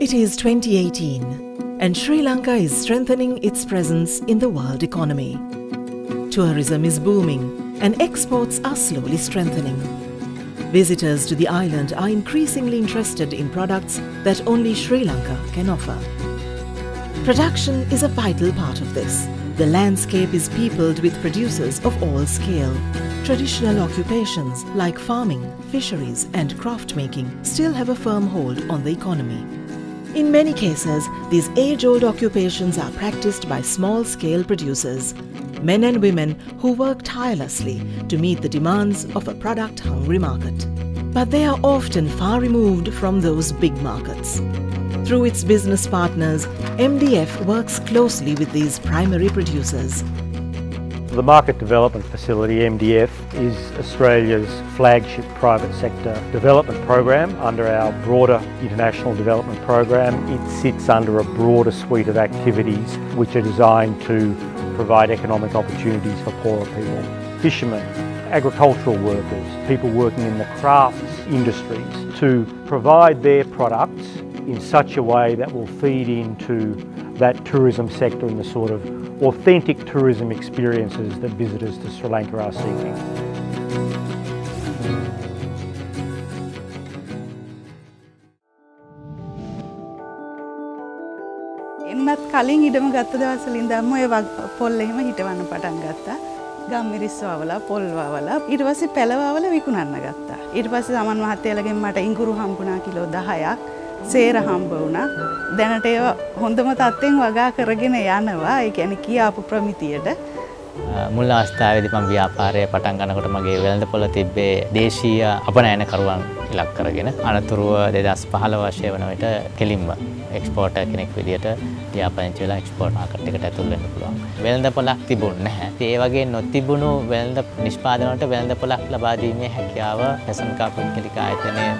It is 2018 and Sri Lanka is strengthening its presence in the world economy. Tourism is booming and exports are slowly strengthening. Visitors to the island are increasingly interested in products that only Sri Lanka can offer. Production is a vital part of this. The landscape is peopled with producers of all scale. Traditional occupations like farming, fisheries and craft making still have a firm hold on the economy. In many cases, these age-old occupations are practiced by small-scale producers, men and women who work tirelessly to meet the demands of a product-hungry market. But they are often far removed from those big markets. Through its business partners, MDF works closely with these primary producers. The Market Development Facility, MDF, is Australia's flagship private sector development program under our broader international development program. It sits under a broader suite of activities which are designed to provide economic opportunities for poorer people. Fishermen, agricultural workers, people working in the crafts industries, to provide their products in such a way that will feed into that tourism sector and the sort of authentic tourism experiences that visitors to Sri Lanka are seeking. එන්නත් කලින් ඉඩම ගත්ත දවස්වල ඉඳන්ම ඔය පොල් එහෙම හිටවන්න පටන් ගත්තා. ගම්මිරිස් වවලා පොල් වවලා ඊට පස්සේ පැල වවලා විකුණන්න ගත්තා. ඊට පස්සේ සමන් මහත්තයාලගෙන් මට ඉඟුරු හම්බුණා කිලෝ 10ක්. සේර හම්බ වුණා. දැනට ඒව හොඳම තත්ත්වෙන් වගා කරගෙන යනවා. ඒ කියන්නේ කියාපු ප්‍රමිතියට. මුල් අවස්ථාවේදී මම ව්‍යාපාරය පටන් ගන්නකොට මගේ වෙළඳපොළ තිබ්බේ දේශීය අපනයනකරුවන් ඉලක්ක කරගෙන. අනතුරුව 2015 වර්ෂය වන විට කෙලින්ම එක්ස්පෝර්ටර් කෙනෙක් විදියට ව්‍යාපරිංචි වෙලා එක්ස්පෝර්ට් මාකට් එකට ඇතුල් වෙන්න පුළුවන්. වෙළඳපොළක් තිබුණේ නැහැ. ඒ වගේ නොතිබුණු වෙළඳ නිෂ්පාදන වලට වෙළඳපොළක් ලබා දීමේ හැකියාව හැසන්කා පුද්ගලික ආයතනයේ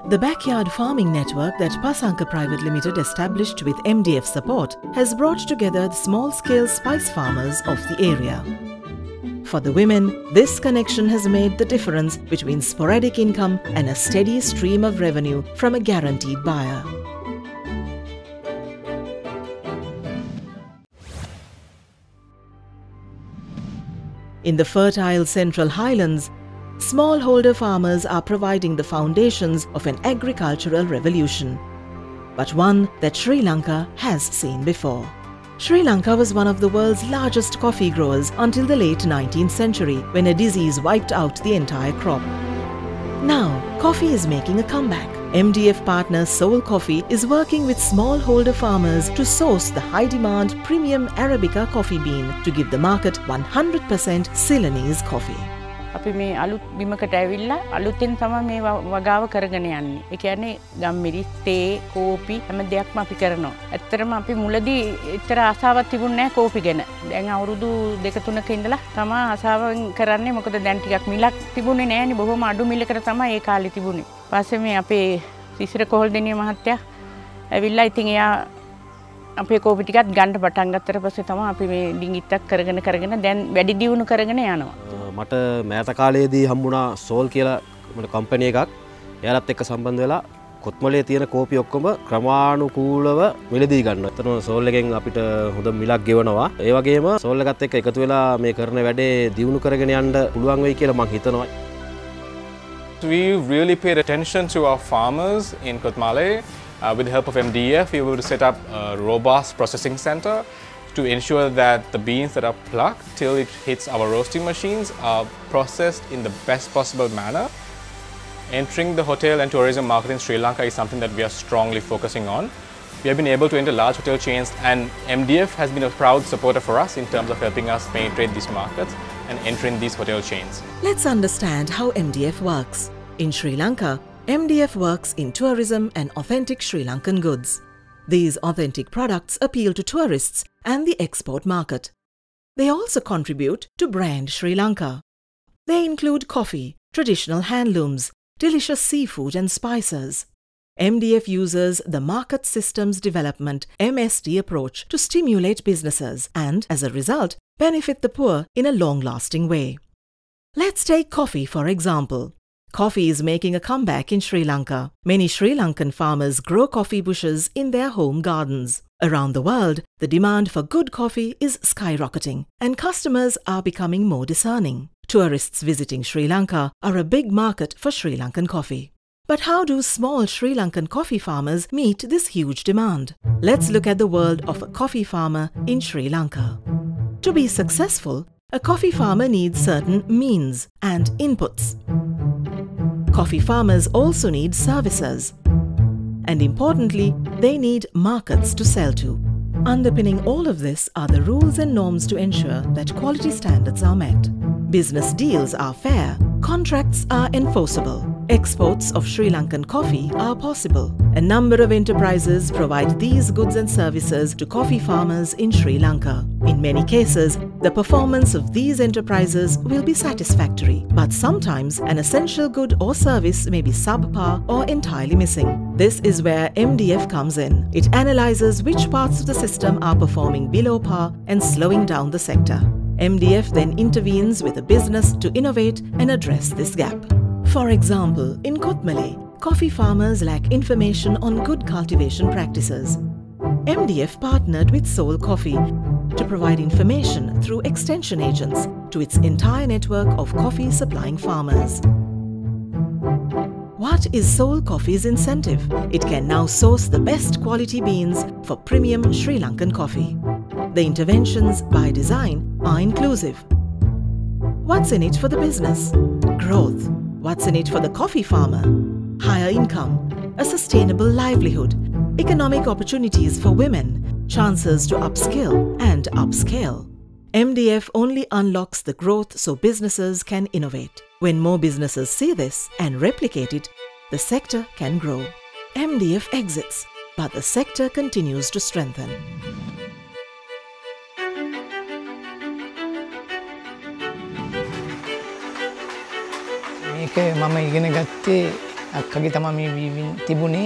The backyard farming network that Pasanka Private Limited established with MDF support has brought together the small-scale spice farmers of the area. For the women, this connection has made the difference between sporadic income and a steady stream of revenue from a guaranteed buyer. In the fertile Central Highlands, smallholder farmers are providing the foundations of an agricultural revolution, but one that Sri Lanka has seen before. Sri Lanka was one of the world's largest coffee growers until the late 19th century, when a disease wiped out the entire crop. Now, coffee is making a comeback. MDF partner Soul Coffee is working with smallholder farmers to source the high-demand premium Arabica coffee bean to give the market 100% Ceylonese coffee. අපි මේ අලුත් බිමකට ඇවිල්ලා අලුතෙන් තමයි මේ වගාව කරගෙන යන්නේ. ඒ කියන්නේ ගම්මිරිස්, තේ, කෝපි හැම දෙයක්ම අපි කරනවා. ඇත්තටම අපි මුලදී එච්චර ආසාවක් තිබුණේ නැහැ කෝපි ගැන. දැන් අවුරුදු 2-3ක ඉඳලා තමයි ආසාවෙන් කරන්නේ. මොකද දැන් ටිකක් මිලක් තිබුණේ නැහැනේ. බොහොම අඩු මිලකට තමයි ඒ කාලේ තිබුණේ. ඊපස්සේ මේ අපේ සිසිර කොහොල්දෙනිය මහත්තයා ඇවිල්ලා ඉතින් එයා අපේ කෝපි ටිකත් ගන්න පටන් ගත්තට පස්සේ තමයි අපි මේ ඩිංගිත්තක් කරගෙන දැන් වැඩි දියුණු කරගෙන යනවා. මට මෑත කාලයේදී හම්බුණා සෝල් කියලා කම්පැනි එකක්. එයාලත් එක්ක සම්බන්ධ වෙලා කොත්මලේ තියෙන කෝපි ඔක්කොම ක්‍රමානුකූලව මිලදී ගන්නවා. එතන සෝල් එකෙන් අපිට හොඳ මිලක් ගෙවනවා. ඒ වගේම සෝල් එකත් එක්ක එකතු වෙලා මේ කරන වැඩේ දියුණු කරගෙන යන්න පුළුවන් වෙයි කියලා මම හිතනවා. We really paid attention to our farmers in Kotmale. With the help of MDF, we were able to set up a robust processing center to ensure that the beans that are plucked till it hits our roasting machines are processed in the best possible manner. Entering the hotel and tourism market in Sri Lanka is something that we are strongly focusing on. We have been able to enter large hotel chains, and MDF has been a proud supporter for us in terms of helping us penetrate these markets and enter in these hotel chains. Let's understand how MDF works. In Sri Lanka, MDF works in tourism and authentic Sri Lankan goods. These authentic products appeal to tourists and the export market. They also contribute to brand Sri Lanka. They include coffee, traditional handlooms, delicious seafood and spices. MDF uses the Market Systems Development (MSD) approach to stimulate businesses and, as a result, benefit the poor in a long-lasting way. Let's take coffee for example. Coffee is making a comeback in Sri Lanka. Many Sri Lankan farmers grow coffee bushes in their home gardens. Around the world, the demand for good coffee is skyrocketing, and customers are becoming more discerning. Tourists visiting Sri Lanka are a big market for Sri Lankan coffee. But how do small Sri Lankan coffee farmers meet this huge demand? Let's look at the world of a coffee farmer in Sri Lanka. To be successful, a coffee farmer needs certain means and inputs. Coffee farmers also need services. And importantly, they need markets to sell to. Underpinning all of this are the rules and norms to ensure that quality standards are met. Business deals are fair, contracts are enforceable, exports of Sri Lankan coffee are possible. A number of enterprises provide these goods and services to coffee farmers in Sri Lanka. In many cases, the performance of these enterprises will be satisfactory, but sometimes an essential good or service may be subpar or entirely missing. This is where MDF comes in. It analyzes which parts of the system are performing below par and slowing down the sector. MDF then intervenes with a business to innovate and address this gap. For example, in Kotmale, coffee farmers lack information on good cultivation practices. MDF partnered with Soul Coffee to provide information through extension agents to its entire network of coffee supplying farmers. What is Soul Coffee's incentive? It can now source the best quality beans for premium Sri Lankan coffee. The interventions, by design, are inclusive. What's in it for the business? Growth. What's in it for the coffee farmer? Higher income, a sustainable livelihood, economic opportunities for women, chances to upskill and upscale. MDF only unlocks the growth so businesses can innovate. When more businesses see this and replicate it, the sector can grow. MDF exits, but the sector continues to strengthen. මේක මම ඉගෙන ගත්තේ අක්කගේ තමයි මේ වීවින් තිබුණේ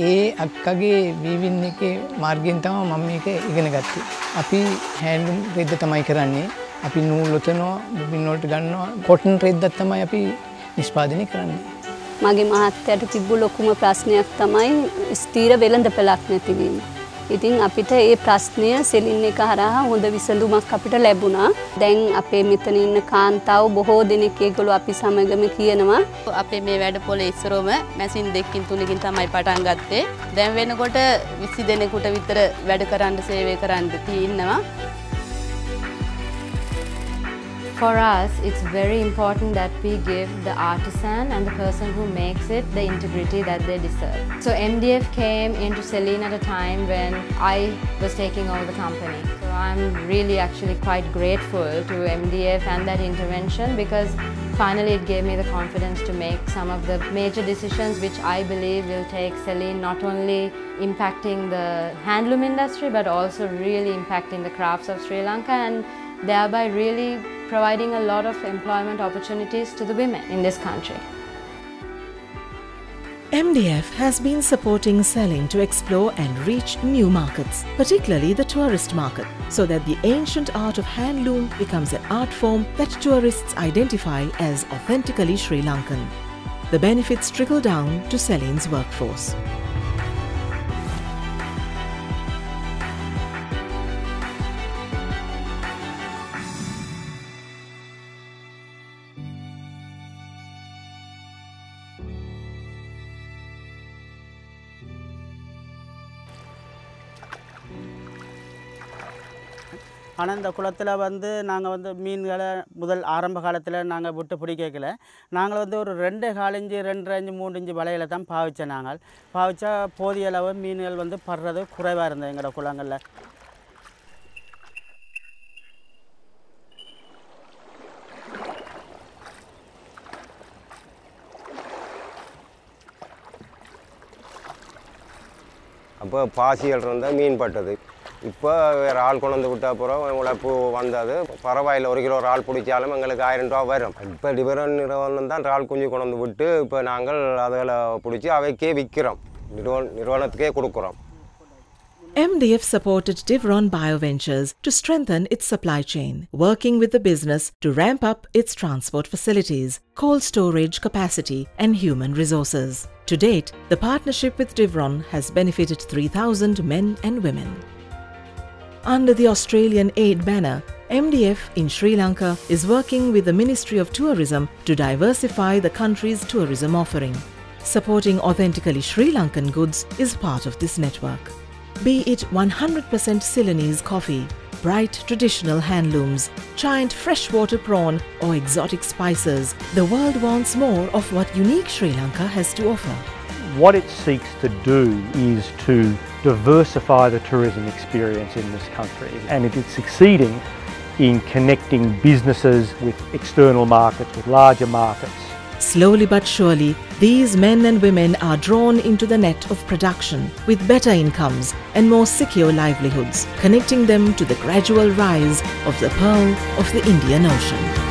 ඒ අක්කගේ වීවින් එකේ මාර්ගයෙන් තමයි මම මේක ඉගෙන ගත්තේ. අපි හෑන්ඩ්ලූම් රෙද්ද තමයි කරන්නේ. අපි නූල් ඔතනවා, බොබින් වලට ගන්නවා. කොටන් රෙද්දක් තමයි අපි නිෂ්පාදනය කරන්නේ. මගේ මහත්තයාට තිබ්බ ලොකුම ප්‍රශ්නයක් තමයි ස්ථීර වෙළඳපළක් නැතිවීම. ඉතින් අපිට ඒ ප්‍රශ්නය සෙලින් එක හරහා හොඳ විසඳුමක් අපිට ලැබුණා. දැන් අපේ මෙතන ඉන්න කාන්තාව බොහෝ දෙනෙක් ඒගොල්ලෝ අපි සමගම කියනවා අපේ මේ වැඩපොළ ඉස්සරොම මැෂින් දෙකකින් තුනකින් තමයි පටන් ගත්තේ. දැන් වෙනකොට 20 දෙනෙකුට විතර වැඩ කරන්න සේවය කරන්න තියෙනවා. For us, it's very important that we give the artisan and the person who makes it the integrity that they deserve. So MDF came into Celine at a time when I was taking over the company. So I'm really actually quite grateful to MDF and that intervention because finally it gave me the confidence to make some of the major decisions which I believe will take Celine not only impacting the handloom industry but also really impacting the crafts of Sri Lanka and thereby really providing a lot of employment opportunities to the women in this country. MDF has been supporting Celine to explore and reach new markets, particularly the tourist market, so that the ancient art of handloom becomes an art form that tourists identify as authentically Sri Lankan. The benefits trickle down to Celine's workforce. ஆனந்த குளத்தில் வந்து நாங்கள் வந்து மீன்களை முதல் ஆரம்ப காலத்தில் நாங்கள் விட்டு பிடிக்கல. நாங்கள் வந்து ஒரு 2 காலஞ்சு 2 இஞ்சு 3 இஞ்சு வலையில் தான் பாவிச்சோம். நாங்கள் பாவிச்சா போதிய அளவு மீன்கள் வந்து படுறது குறைவாக இருந்தது எங்களோட குளங்களில். அப்போ பாசிகள் இருந்தால் மீன் பட்டது. இப்போ வேறு ஆள் கொண்டு வந்து விட்டால் அப்புறம் உழைப்பு வந்தது பரவாயில்லை. 1 கிலோ இறால் பிடிச்சாலும் எங்களுக்கு 1000 ரூபா வரும். இப்போ டிஃபரண்ட் நிறுவனம் தான் இறால் குஞ்சு கொண்டு வந்து விட்டு இப்போ நாங்கள் அதில் பிடிச்சி அவைக்கே விற்கிறோம். நிறுவனத்துக்கே கொடுக்குறோம். MDF supported Divron Bioventures to strengthen its supply chain, working with the business to ramp up its transport facilities, cold storage capacity and human resources. To date, the partnership with Divron has benefited 3,000 men and women. Under the Australian Aid banner, MDF in Sri Lanka is working with the Ministry of Tourism to diversify the country's tourism offering. Supporting authentically Sri Lankan goods is part of this network. Be it 100% Ceylonese coffee, bright traditional handlooms, giant freshwater prawn or exotic spices, the world wants more of what unique Sri Lanka has to offer. What it seeks to do is to diversify the tourism experience in this country, and it is succeeding in connecting businesses with external markets, with larger markets. Slowly but surely, these men and women are drawn into the net of production with better incomes and more secure livelihoods, connecting them to the gradual rise of the pearl of the Indian Ocean.